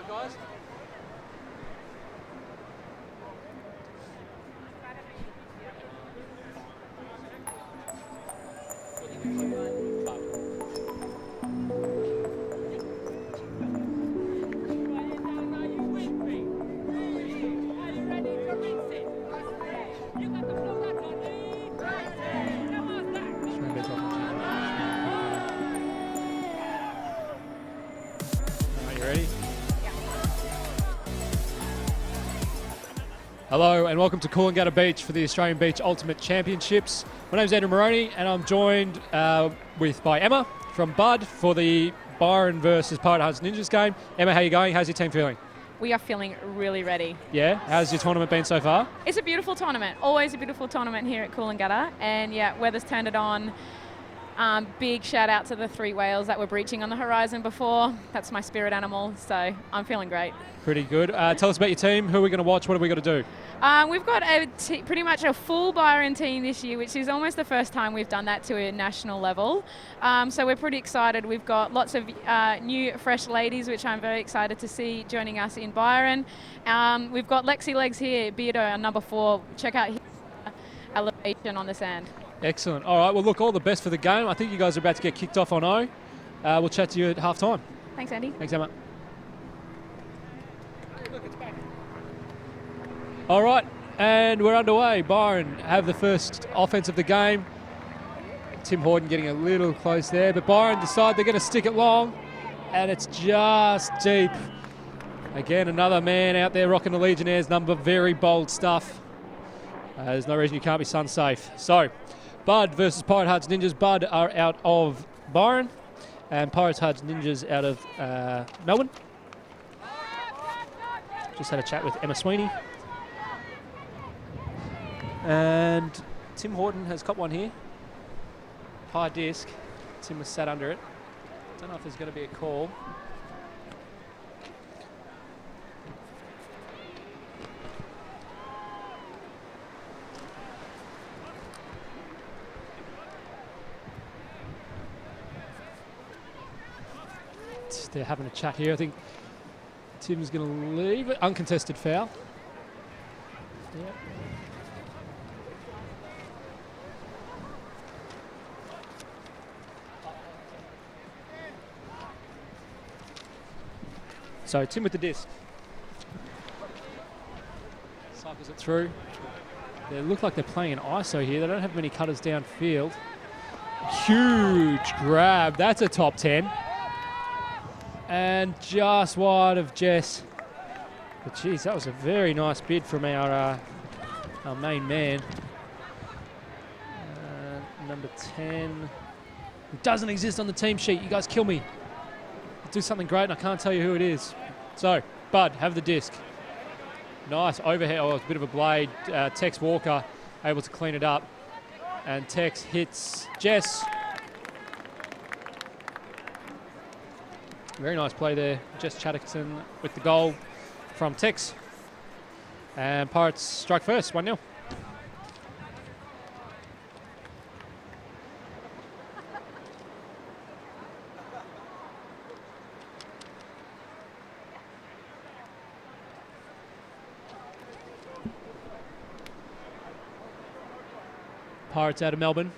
right, guys. Hello and welcome to Coolangatta Beach for the Australian Beach Ultimate Championships. My name's Andrew Moroney and I'm joined by Emma from Bud for the Byron versus Pirate Hearts Ninjas game. Emma, how are you going? How's your team feeling? We are feeling really ready. Yeah? How's your tournament been so far? It's a beautiful tournament. Always a beautiful tournament here at Coolangatta. And yeah, weather's turned it on. Big shout out to the 3 whales that were breaching on the horizon before. That's my spirit animal, so I'm feeling great. Pretty good. Tell us about your team. Who are we going to watch? What have we got to do? We've got pretty much a full Byron team this year, which is almost the first time we've done that to a national level. So we're pretty excited. We've got lots of new, fresh ladies, which I'm very excited to see joining us in Byron. We've got Lexi Legs here, Beardo, number 4. Check out his elevation on the sand. Excellent. All right, well, look, all the best for the game. I think you guys are about to get kicked off on O. We'll chat to you at half-time. Thanks, Andy. Thanks, Emma. All right, and we're underway. Byron have the first offense of the game. Tim Horton getting a little close there, but Byron decide they're going to stick it long, and it's just deep. Again, another man out there rocking the Legionnaires number. Very bold stuff. There's no reason you can't be sun safe. So, Bud versus Pirate Hearts Ninjas. Bud are out of Byron, and Pirate Hearts Ninjas out of Melbourne. Just had a chat with Emma Sweeney. And Tim Horton has got one here. High disc. Tim was sat under it. Don't know if there's going to be a call. They're having a chat here. I think Tim's going to leave it. Uncontested foul. Yep. So Tim with the disc. Cycles it through. They look like they're playing an ISO here. They don't have many cutters downfield. Huge grab. That's a top 10. And just wide of Jess. But geez, that was a very nice bid from our main man. Number 10. It doesn't exist on the team sheet. You guys kill me. Do something great and I can't tell you who it is. So, Bud, have the disc. Nice overhead. Oh, it's a bit of a blade. Tex Walker able to clean it up. And Tex hits Jess. Very nice play there. Jess Chatterton with the goal from Tex. And Pirates strike first, 1-0. Pirates out of Melbourne.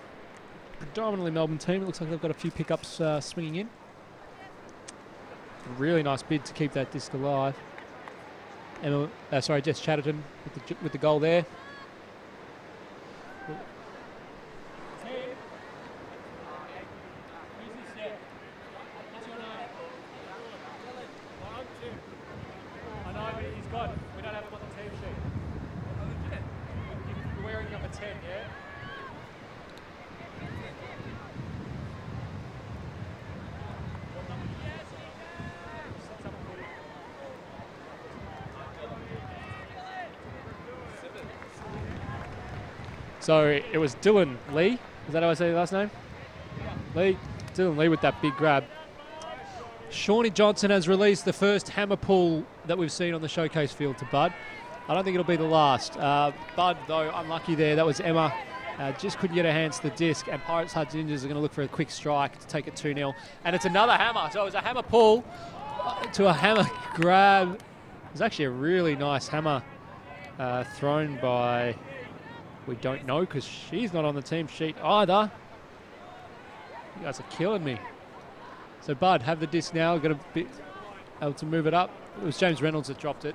Predominantly Melbourne team. It looks like they've got a few pickups swinging in. Really nice bid to keep that disc alive. Jess Chatterton with the goal there. I know, but he's got. We don't have him on the team sheet. You're wearing number 10, yeah? So it was Dylan Lee. Is that how I say your last name? Yeah. Lee. Dylan Lee with that big grab. Shawnee Johnson has released the first hammer pull that we've seen on the showcase field to Bud. I don't think it'll be the last. Bud, though, unlucky there. That was Emma. Just couldn't get her hands to the disc. And Pirates Hearts Ninjas are going to look for a quick strike to take it 2-0. And it's another hammer. So it was a hammer pull. to a hammer grab. It was actually a really nice hammer thrown by, we don't know because she's not on the team sheet either. You guys are killing me. So Bud, have the disc now, got to be able to move it up. It was James Reynolds that dropped it.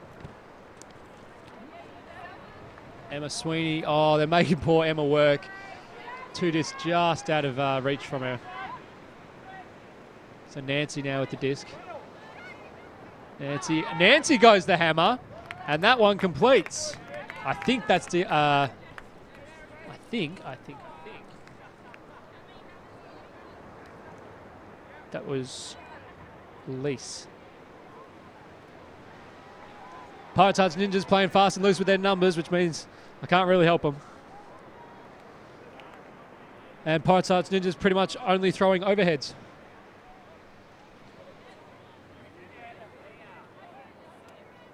Emma Sweeney, oh, they're making poor Emma work. 2 discs just out of reach from her. So Nancy now with the disc. Nancy goes the hammer, and that one completes. I think that's the, I think. That was Lise. Pirates Hearts Ninjas playing fast and loose with their numbers, which means I can't really help them. And Pirates Hearts Ninjas pretty much only throwing overheads.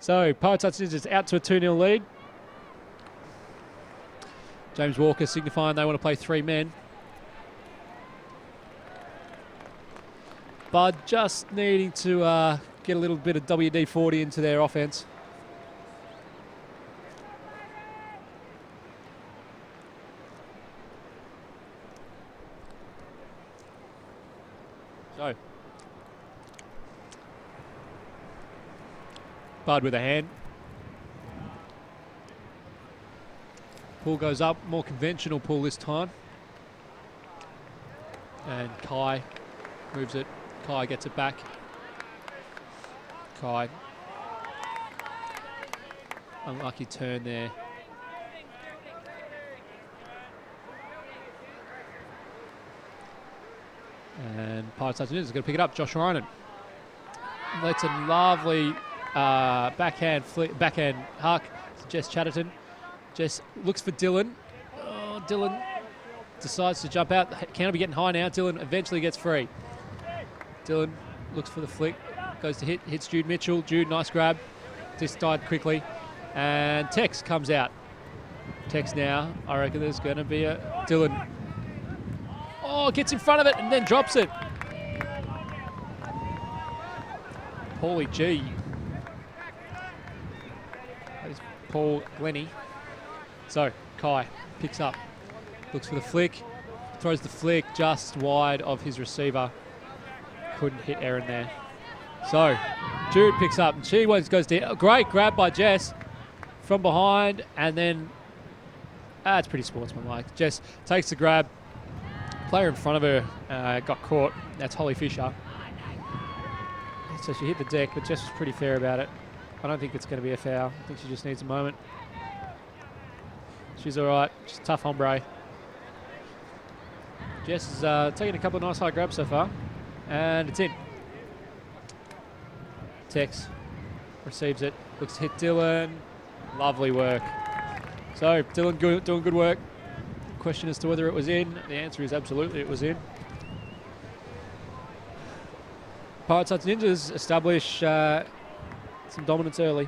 So Pirates Hearts Ninjas out to a 2-0 lead. James Walker signifying they want to play 3 men. Bud just needing to get a little bit of WD-40 into their offense. So, Bud with a hand. Pull goes up, more conventional pull this time. And Kai moves it. Kai gets it back. Kai. Unlucky turn there. And Pirates Hearts Ninjas is going to pick it up. Josh Rynan. That's a lovely backhand huck to Jess Chatterton. Jess looks for Dylan. Oh, Dylan decides to jump out. Can be getting high now. Dylan eventually gets free. Dylan looks for the flick. Goes to hits Jude Mitchell. Jude, nice grab. Just died quickly. And Tex comes out. Tex now. I reckon there's going to be a Dylan. Oh, gets in front of it and then drops it. Paulie G. That is Paul Glennie. So, Kai picks up. Looks for the flick. Throws the flick just wide of his receiver. Couldn't hit Erin there. So, Jude picks up. And she goes down. Great grab by Jess from behind. And then, it's pretty sportsmanlike. Jess takes the grab. Player in front of her got caught. That's Holly Fisher. So she hit the deck, but Jess was pretty fair about it. I don't think it's going to be a foul. I think she just needs a moment. She's all right. She's a tough hombre. Jess is taking a couple of nice high grabs so far. And it's in. Tex receives it. Looks to hit Dylan. Lovely work. So Dylan doing good work. Question as to whether it was in. The answer is absolutely it was in. Pirates Hearts Ninjas establish some dominance early.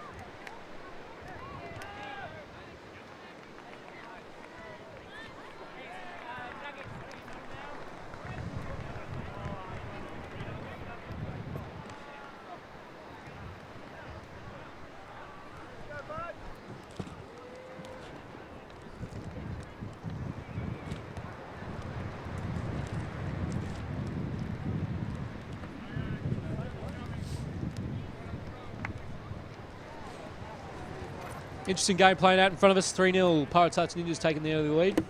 Interesting game playing out in front of us. 3-0 Pirates Hearts Ninjas taking the early lead.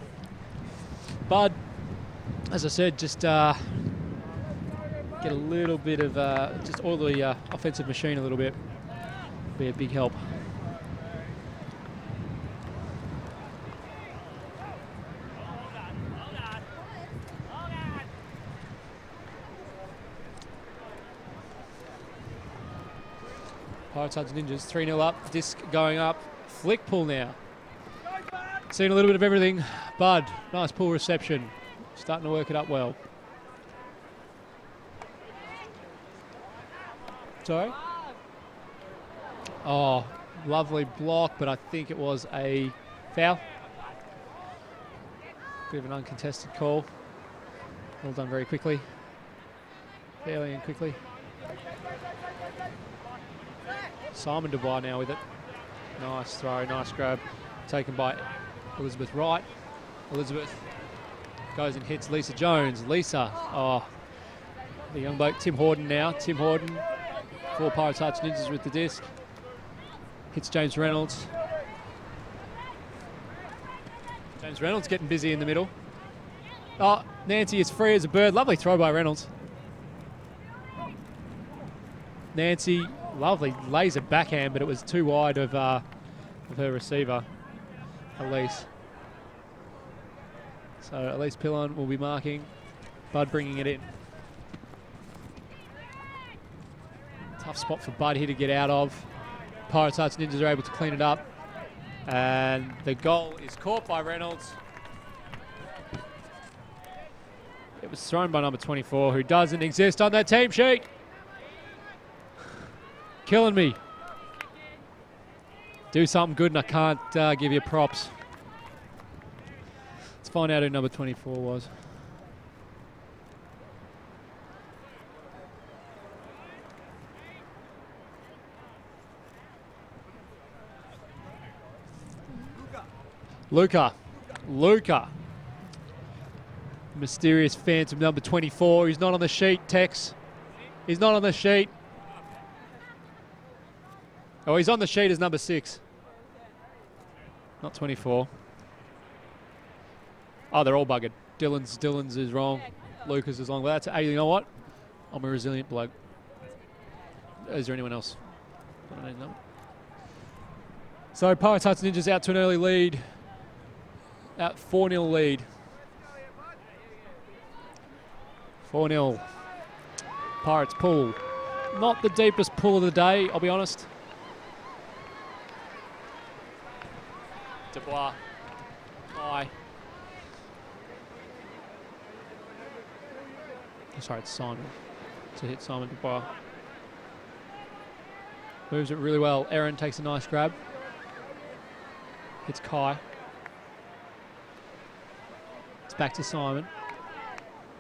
Bud, as I said, just get a little bit of, just oil the offensive machine a little bit. Be a big help. Pirates Hearts Ninjas, 3-0 up, disc going up. Flick pull now. Seeing a little bit of everything. Bud, nice pull reception. Starting to work it up well. Sorry? Oh, lovely block, but I think it was a foul. Bit of an uncontested call. All done very quickly. Fairly and quickly. Simon Dubois now with it. Nice throw, nice grab. Taken by Elizabeth Wright. Elizabeth goes and hits Lisa Jones. Lisa, the young bloke, Tim Horden now. Tim Horden, for Pirates Hearts Ninjas with the disc. Hits James Reynolds. James Reynolds getting busy in the middle. Oh, Nancy is free as a bird. Lovely throw by Reynolds. Nancy, lovely laser backhand, but it was too wide of her receiver, Elise. So Elise Pillon will be marking. Bud bringing it in. Tough spot for Bud here to get out of. Pirates Hearts Ninjas are able to clean it up. And the goal is caught by Reynolds. It was thrown by number 24, who doesn't exist on that team sheet. Killing me. Do something good and I can't give you props. Let's find out who number 24 was. Luca. Mysterious phantom number 24. He's not on the sheet, Tex. He's not on the sheet. Oh, he's on the sheet as number 6. Not 24. Oh, they're all buggered. Dylan's is wrong. Lucas is wrong. Well, that's, hey, you know what? I'm a resilient bloke. Is there anyone else? I don't know. So Pirates Hearts Ninjas out to an early lead. Out 4-0 lead. 4-0. Pirates pool. Not the deepest pool of the day, I'll be honest. Dubois. High. Sorry, it's Simon. To hit Simon Dubois. Moves it really well. Erin takes a nice grab. Hits Kai. It's back to Simon.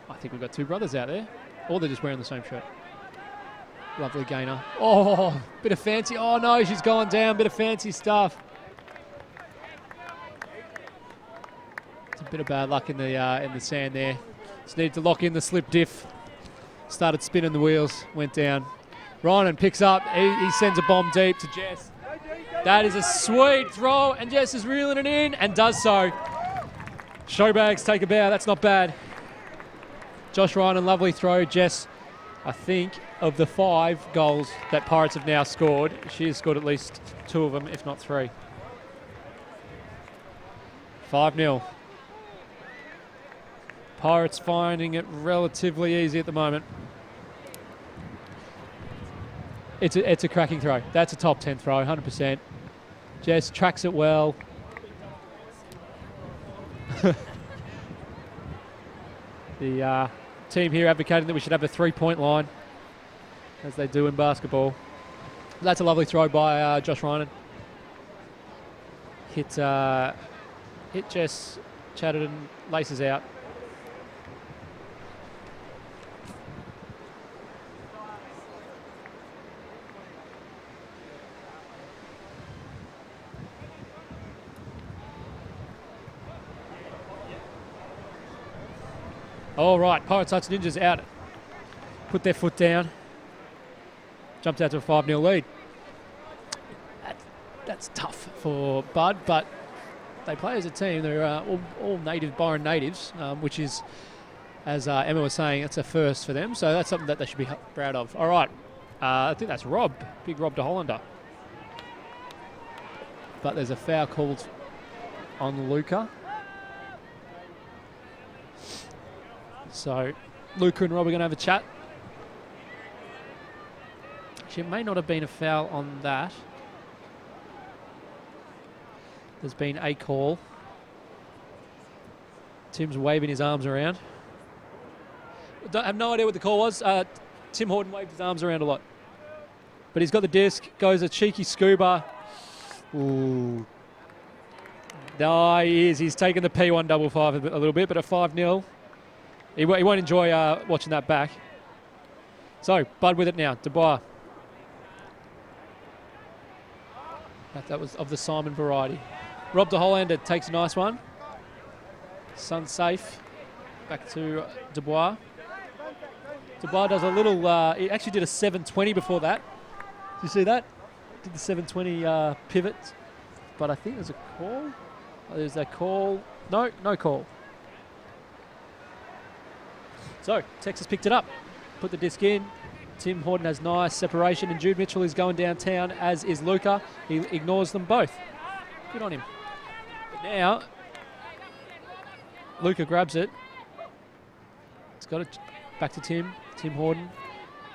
I think we've got two brothers out there. Or they're just wearing the same shirt. Lovely gainer. Oh, bit of fancy. Oh no, she's gone down. Bit of fancy stuff. It's a bit of bad luck in the sand there. Just needed to lock in the slip diff. Started spinning the wheels. Went down. Ryan picks up. He sends a bomb deep to Jess. That is a sweet throw, and Jess is reeling it in and does so. Showbags take a bow. That's not bad. Josh Ryan, lovely throw. Jess, I think, of the 5 goals that Pirates have now scored, she has scored at least 2 of them, if not 3. 5-0. Pirates finding it relatively easy at the moment. It's a cracking throw. That's a top 10 throw, 100%. Jess tracks it well. The team here advocating that we should have a 3-point line, as they do in basketball. That's a lovely throw by Josh Ryan. Hit Jess Chatterton, laces out. All right, Pirates Hearts Ninjas out. Put their foot down. Jumped out to a 5-0 lead. That's tough for Bud, but they play as a team. They're all native Byron natives, which is, as Emma was saying, it's a first for them. So that's something that they should be proud of. All right, I think that's Rob, big Rob de Hollander. But there's a foul called on Luca. So Luca and Rob are going to have a chat. Actually, it may not have been a foul on that. There's been a call. Tim's waving his arms around. I have no idea what the call was. Tim Horden waved his arms around a lot. But he's got the disc, goes a cheeky scuba. Ooh. No, he is. He's taken the P155 a little bit, but at 5-0. He won't enjoy watching that back. So, Bud with it now. Dubois. That was of the Simon variety. Rob de Hollander takes a nice one. Sun safe. Back to Dubois. Dubois does a little, he actually did a 720 before that. Did you see that? Did the 720 pivot. But I think there's a call. There's a call. No call. So, Texas picked it up. Put the disc in. Tim Horton has nice separation, and Jude Mitchell is going downtown, as is Luca. He ignores them both. Good on him. But now, Luca grabs it. It's got it back to Tim. Tim Horton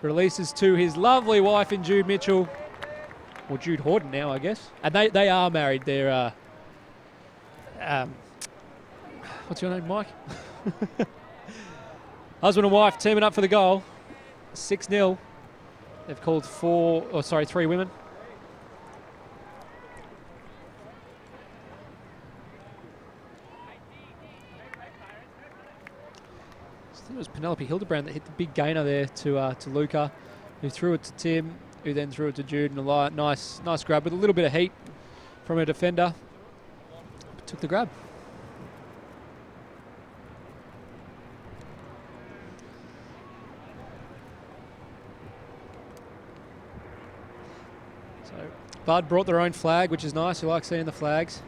releases to his lovely wife in Jude Mitchell. Or Jude Horton now, I guess. And they are married. They're, what's your name, Mike? Husband and wife teaming up for the goal. 6-0. They've called 3 women. I think it was Penelope Hildebrand that hit the big gainer there to Luca, who threw it to Tim, who then threw it to Jude, and a nice grab with a little bit of heat from a defender. Took the grab. So Bud brought their own flag, which is nice. You like seeing the flags.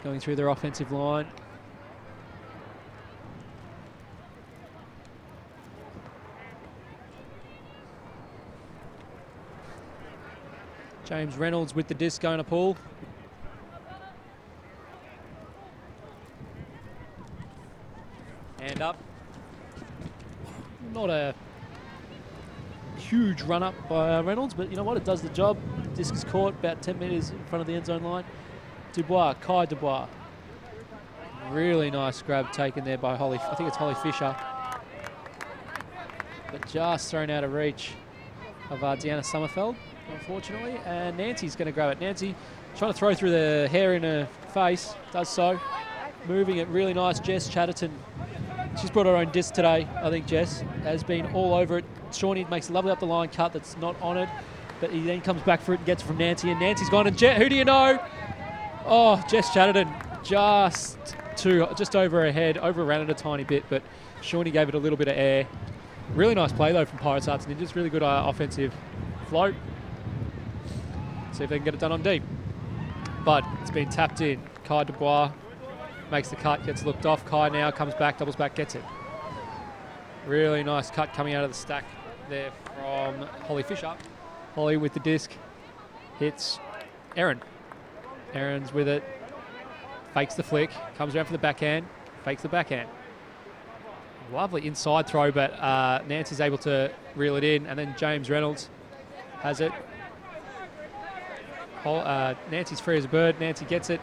Going through their offensive line. James Reynolds with the disc going to pull. Hand up. Not a huge run up by Reynolds, but you know what? It does the job. Disc is caught about 10 metres in front of the end zone line. Dubois, Kai Dubois. Really nice grab taken there by Holly. I think it's Holly Fisher. But just thrown out of reach of Deanna Sommerfeld, unfortunately. And Nancy's going to grab it. Nancy trying to throw through the hair in her face. Does so. Moving it really nice. Jess Chatterton. She's brought her own disc today, I think Jess. Has been all over it. Shawnee makes a lovely up the line cut that's not honoured. But he then comes back for it and gets it from Nancy. And Nancy's gone. And who do you know? Oh, Jess Chatterton just over her head, overran it a tiny bit, but Shawnee gave it a little bit of air. Really nice play, though, from Pirates Arts Ninjas. Really good offensive float. See if they can get it done on deep. But it's been tapped in. Kai Dubois makes the cut, gets looked off. Kai now comes back, doubles back, gets it. Really nice cut coming out of the stack there from Holly Fisher. Holly with the disc. Hits Erin. Erin's with it, fakes the flick, comes around for the backhand, fakes the backhand. Lovely inside throw, but Nancy's able to reel it in, and then James Reynolds has it. Nancy's free as a bird. Nancy gets it.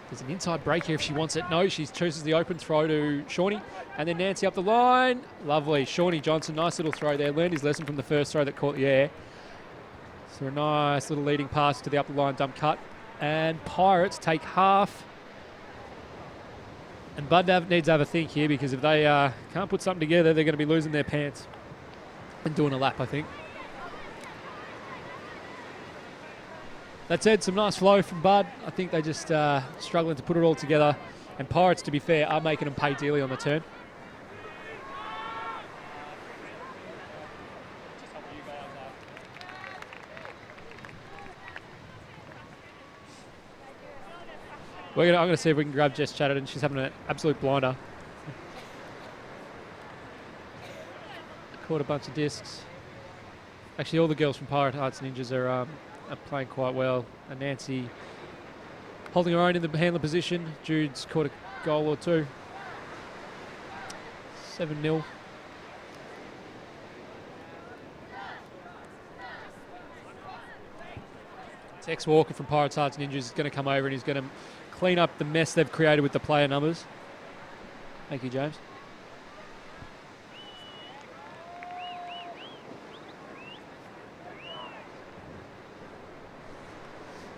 There's an inside break here if she wants it. No, she chooses the open throw to Shawnee, and then Nancy up the line. Lovely. Shawnee Johnson, nice little throw there. Learned his lesson from the first throw that caught the air. So a nice little leading pass to the up the line dump cut. And Pirates take half. And Bud needs to have a think here, because if they can't put something together, they're going to be losing their pants and doing a lap, I think. That said, some nice flow from Bud. I think they just struggling to put it all together. And Pirates, to be fair, are making them pay dearly on the turn. I'm going to see if we can grab Jess Chatterton. She's having an absolute blinder. Caught a bunch of discs. Actually, all the girls from Pirate Arts Ninjas are playing quite well. And Nancy holding her own in the handler position. Jude's caught a goal or two. 7-0. Tex Walker from Pirates Arts Ninjas is going to come over and he's going to clean up the mess they've created with the player numbers. Thank you, James.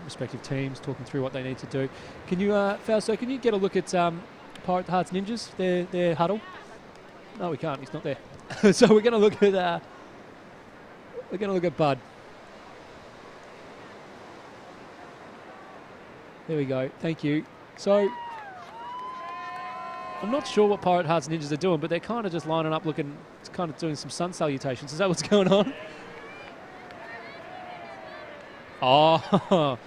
Respective teams talking through what they need to do. Can you, Fausto, can you get a look at Pirate Hearts Ninjas, their huddle? No, we can't. He's not there. So we're going to look at Bud. There we go. Thank you. So I'm not sure what Pirate Hearts Ninjas are doing, but they're kind of just lining up, looking, kind of doing some sun salutations. Is that what's going on? Oh,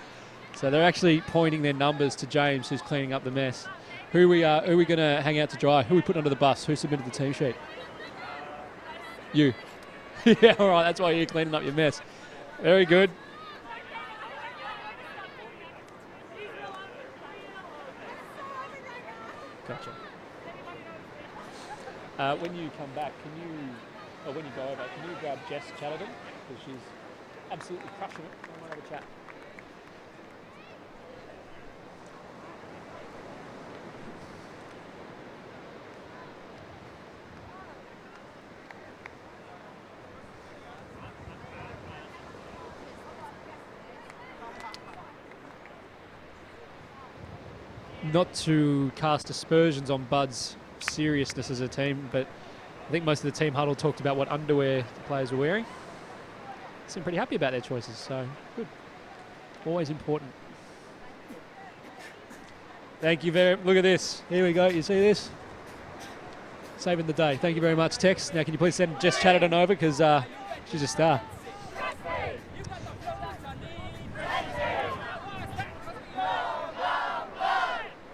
so they're actually pointing their numbers to James, who's cleaning up the mess. Who are we going to hang out to dry? Who we put under the bus? Who submitted the team sheet? You. Yeah, all right. That's why you're cleaning up your mess. Very good. Gotcha. When you come back, when you go over, can you grab Jess Chatterton? Because she's absolutely crushing it. I want to have a chat. Not to cast aspersions on Bud's seriousness as a team, but I think most of the team huddle talked about what underwear the players were wearing. Seem pretty happy about their choices, so good. Always important. Thank you very much. Look at this. Here we go. You see this? Saving the day. Thank you very much, Tex. Now, can you please send Jess Chatterton over, because she's a star.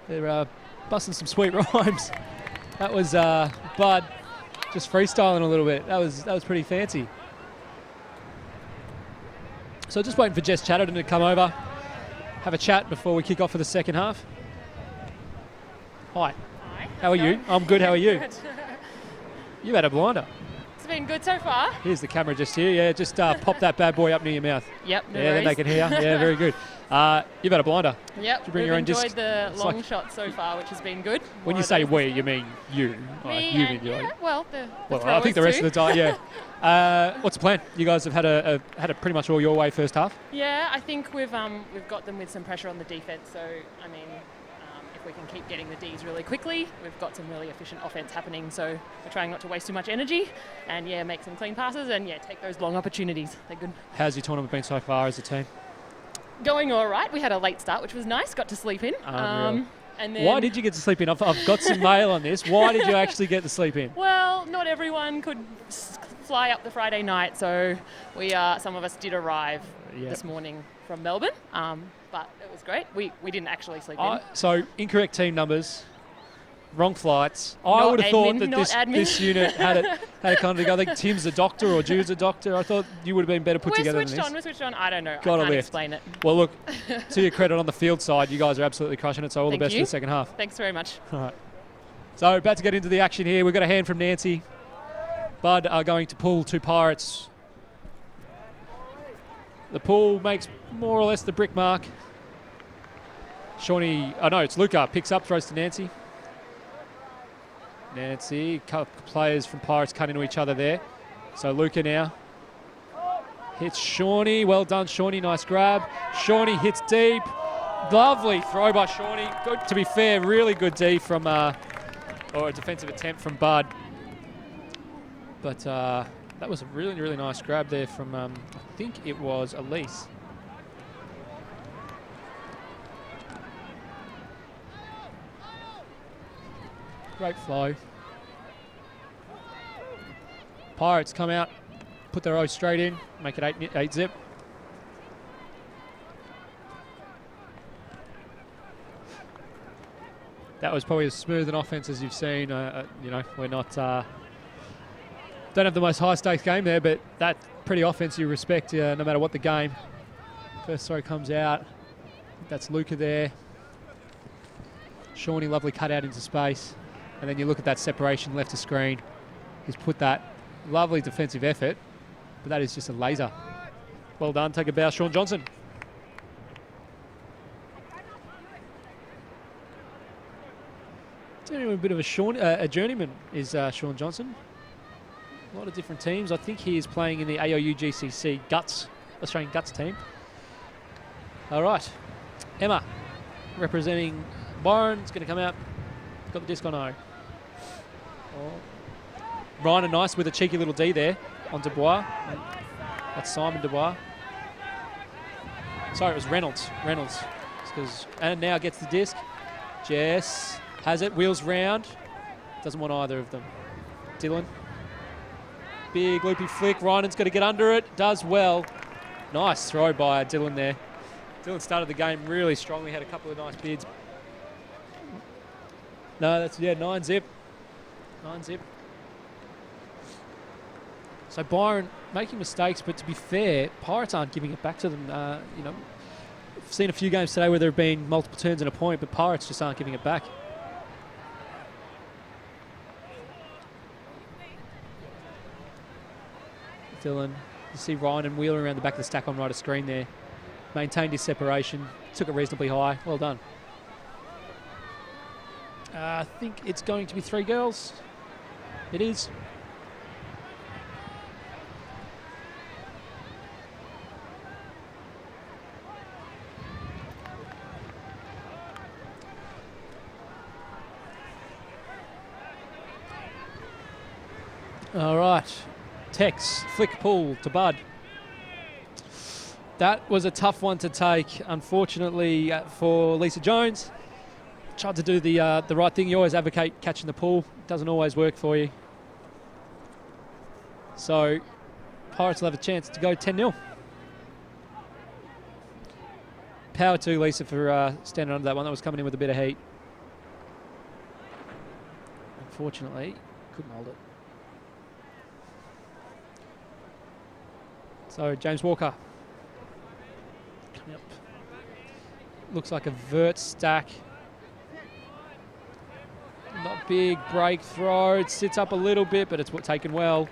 They're busting some sweet rhymes. That was Bud just freestyling a little bit. That was pretty fancy. So just waiting for Jess Chatterton to come over, have a chat before we kick off for the second half. Hi. Hi. How are you? I'm good. How are you? Good. You've had a blinder. It's been good so far. Here's the camera just here. Yeah, just pop that bad boy up near your mouth. Yep. No Yeah, worries. then they can hear. Yeah, very good. You've had a blinder. Yep. Did you bring We've your own enjoyed disc? the It's long like- shot so far, which has been good. When you More say of we, those- you mean you. me You've and, enjoyed. yeah, well, the Well, I think the rest of the time, yeah. What's the plan? You guys have had a pretty much all your way first half. Yeah, I think we've got them with some pressure on the defense. So I mean, if we can keep getting the Ds really quickly, we've got some really efficient offense happening. So we're trying not to waste too much energy, and make some clean passes, and take those long opportunities. They're good. How's your tournament been so far as a team? Going all right. We had a late start, which was nice. Got to sleep in. Unreal. And then, Why did you get to sleep in? I've got some mail on this. Why did you actually get to sleep in? Well, not everyone could fly up the Friday night, so some of us did arrive this morning from Melbourne, but it was great. We didn't actually sleep in. So incorrect team numbers, wrong flights. I would have thought that this unit had it kind of together. I think Tim's a doctor or Jude's a doctor. I thought you would have been better put together than this. We're switched on. I don't know. Got I a can't lift. explain it. Well, look, to your credit on the field side, you guys are absolutely crushing it. So all the Thank best you. for the second half. Thanks very much. All right. So about to get into the action here. We've got a hand from Nancy. Bud are going to pull two Pirates. The pull makes more or less the brick mark. It's Luca. Picks up, throws to Nancy. Nancy, couple players from Pirates cut into each other there. So Luca now hits Shawnee. Well done, Shawnee. Nice grab. Shawnee hits deep. Lovely throw by Shawnee. Good, to be fair, really good D from, or a defensive attempt from Bud. But that was a really, really nice grab there from, I think it was Elise. Great flow. Pirates come out, put their O straight in, make it 8 zip. That was probably as smooth an offense as you've seen. We're not don't have the most high stakes game there, but that pretty offense you respect no matter what the game. First throw comes out. That's Luca there. Shawnee, lovely cut out into space. And then you look at that separation left of screen. He's put that lovely defensive effort, but that is just a laser. Well done. Take a bow, Sean Johnson. Doing a bit of a journeyman is Sean Johnson. A lot of different teams. I think he is playing in the AOU GCC Australian Guts team. All right. Emma, representing Byron, is going to come out. Got the disc on O. Oh. Ryan nice with a cheeky little D there on Dubois. That's Simon Dubois. Sorry, it was Reynolds. And now gets the disc. Jess has it, wheels round. Doesn't want either of them. Dylan. Big loopy flick. Ryan's got to get under it. Does well. Nice throw by Dylan there. Dylan started the game really strongly. Had a couple of nice bids. No, that's, 9 zip. 9 zip. So Byron making mistakes, but to be fair, Pirates aren't giving it back to them. I've seen a few games today where there have been multiple turns and a point, but Pirates just aren't giving it back. Dylan, you see Ryan and Wheeler around the back of the stack on right of screen there. Maintained his separation, took it reasonably high. Well done. I think it's going to be 3 girls. It is. All right. Tex, flick pull to Bud. That was a tough one to take, unfortunately, for Lisa Jones. Tried to do the right thing. You always advocate catching the pull. Doesn't always work for you. So, Pirates will have a chance to go 10-0. Power to Lisa for standing under that one. That was coming in with a bit of heat. Unfortunately, couldn't hold it. So, James Walker. Coming up. Looks like a vert stack. Not big break throw. It sits up a little bit, but it's taken well.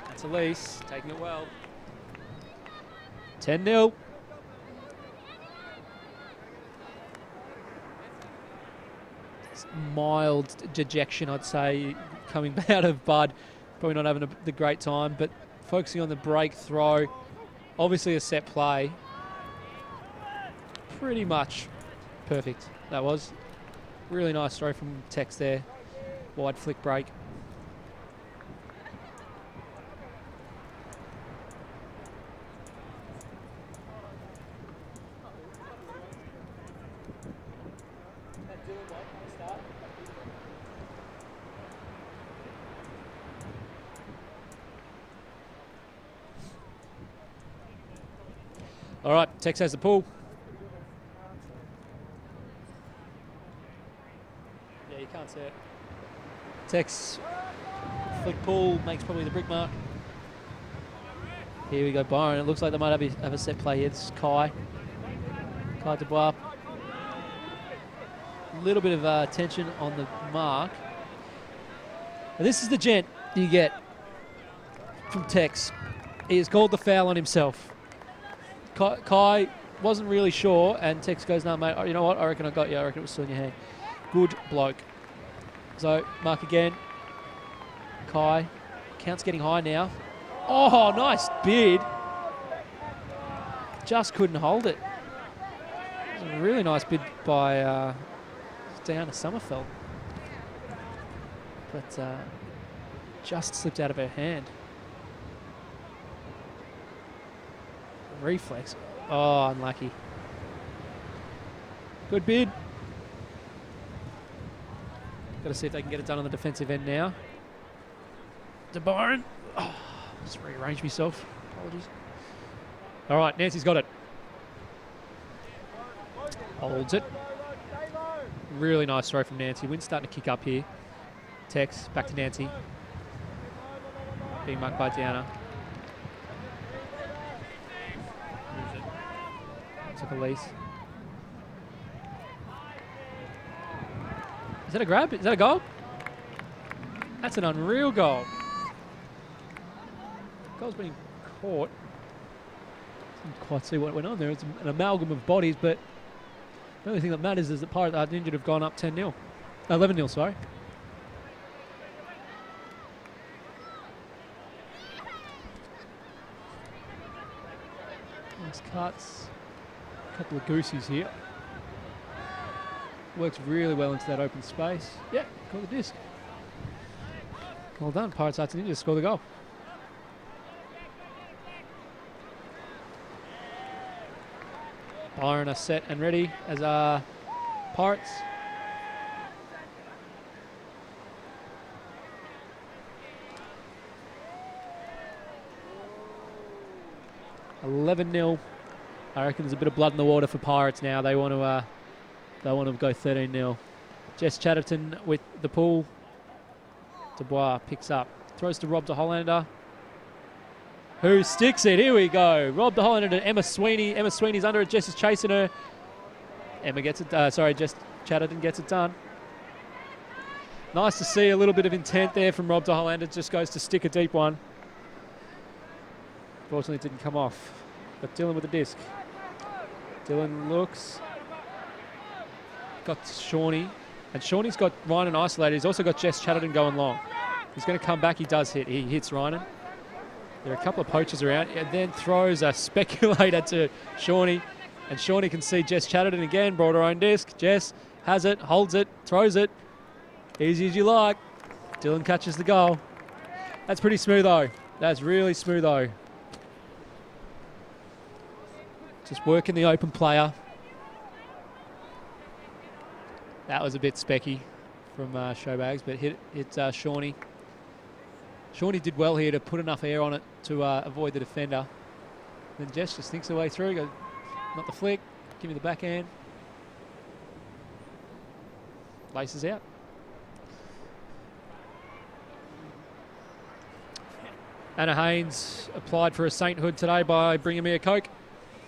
That's Elise taking it well. 10-0. Mild dejection, I'd say, coming out of Bud. Probably not having the great time, but focusing on the break throw. Obviously a set play. Pretty much perfect, that was. Really nice throw from Tex there. Wide flick break. All right, Tex has the pull. Yeah, you can't see it. Tex, flick pull, makes probably the brick mark. Here we go, Byron. It looks like they might have a set play here. This is Kai Dubois. A little bit of tension on the mark. And this is the gent you get from Tex. He has called the foul on himself. Kai wasn't really sure, and Tex goes, no, mate, you know what? I reckon I got you. I reckon it was still in your hand. Good bloke. So, mark again. Kai. Count's getting high now. Oh, nice bid. Just couldn't hold it. It was a really nice bid by Diana Sommerfeld. But just slipped out of her hand. Reflex. Oh, unlucky. Good bid. Got to see if they can get it done on the defensive end now. To Byron. Oh, just rearranged myself. Apologies. All right, Nancy's got it. Holds it. Really nice throw from Nancy. Wind's starting to kick up here. Tex, back to Nancy. Being marked by Diana. Took Elise. Is that a grab? Is that a goal? That's an unreal goal. Goal's being caught. Didn't quite see what went on there. It's an amalgam of bodies, but the only thing that matters is that Pirates are injured have gone up 10-0. 11-0, sorry. Nice cuts. Couple of goosies here. Works really well into that open space. Yeah, got the disc. Well done. Pirates Arts Ninjas score the goal. Byron are set and ready as our Pirates. $11-0. I reckon there's a bit of blood in the water for Pirates now. They want to go 13-0. Jess Chatterton with the pull. Dubois picks up, throws to Rob de Hollander, who sticks it. Here we go. Rob de Hollander to Emma Sweeney. Emma Sweeney's under it. Jess is chasing her. Emma gets it. Jess Chatterton gets it done. Nice to see a little bit of intent there from Rob de Hollander. Just goes to stick a deep one. Fortunately, it didn't come off. But Dylan with the disc. Dylan looks. Got Shawnee. And Shawnee's got Ryan isolated. He's also got Jess Chatterton going long. He's going to come back. He does hit. He hits Ryan. There are a couple of poachers around. And then throws a speculator to Shawnee. And Shawnee can see Jess Chatterton again. Brought her own disc. Jess has it, holds it, throws it. Easy as you like. Dylan catches the goal. That's pretty smooth though. That's really smooth though. Just working the open player. That was a bit specky from Showbags, but hit Shawnee. Shawnee did well here to put enough air on it to avoid the defender. Then Jess just thinks her way through. Goes, not the flick. Give me the backhand. Laces out. Anna Haynes applied for a sainthood today by bringing me a Coke.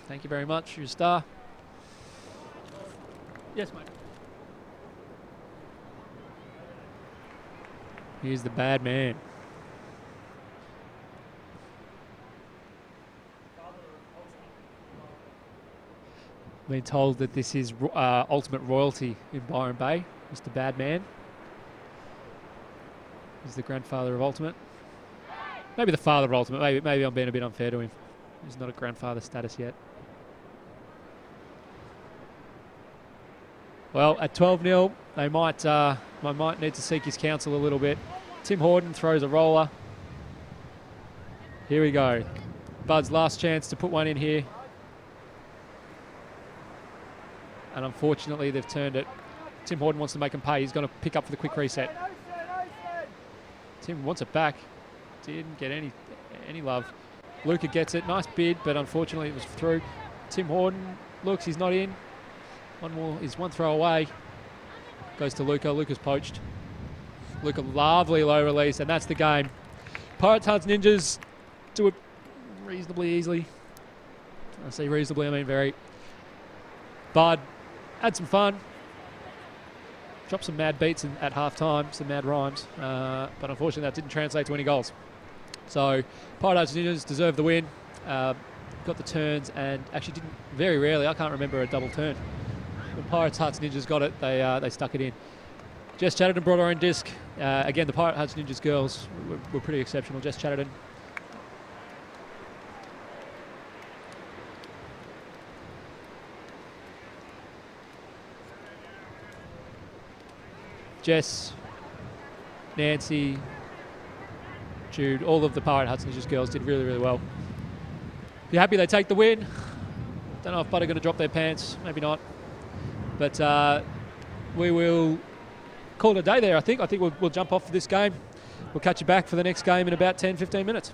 Thank you very much. You're a star. Yes, mate. Here's the bad man. Been told that this is ultimate royalty in Byron Bay. Mr. Bad Man. He's the grandfather of Ultimate. Maybe the father of Ultimate. Maybe I'm being a bit unfair to him. He's not at grandfather status yet. Well, at 12-0, they might need to seek his counsel a little bit. Tim Horden throws a roller. Here we go. Bud's last chance to put one in here. And unfortunately, they've turned it. Tim Horden wants to make him pay. He's going to pick up for the quick reset. Tim wants it back. Didn't get any love. Luca gets it. Nice bid, but unfortunately it was through. Tim Horden looks. He's not in. One more is one throw away. Goes to Luca. Luca's poached. Luca, lovely low release, and that's the game. Pirates Hearts Ninjas do it reasonably easily. When I say reasonably, I mean very. Bud had some fun. Dropped some mad beats at half-time, some mad rhymes. But unfortunately, that didn't translate to any goals. So, Pirates Ninjas deserved the win. Got the turns and actually didn't, very rarely, I can't remember a double turn. When Pirates Hearts Ninjas got it, they stuck it in. Jess Chatterton brought her own disc. Again, the Pirates Hearts Ninjas girls were pretty exceptional. Jess Chatterton. Jess, Nancy, Jude, all of the Pirate Hearts Ninjas girls did really, really well. You're happy they take the win. Don't know if Bud are going to drop their pants. Maybe not. But we will call it a day there, I think. I think we'll jump off for this game. We'll catch you back for the next game in about 10, 15 minutes.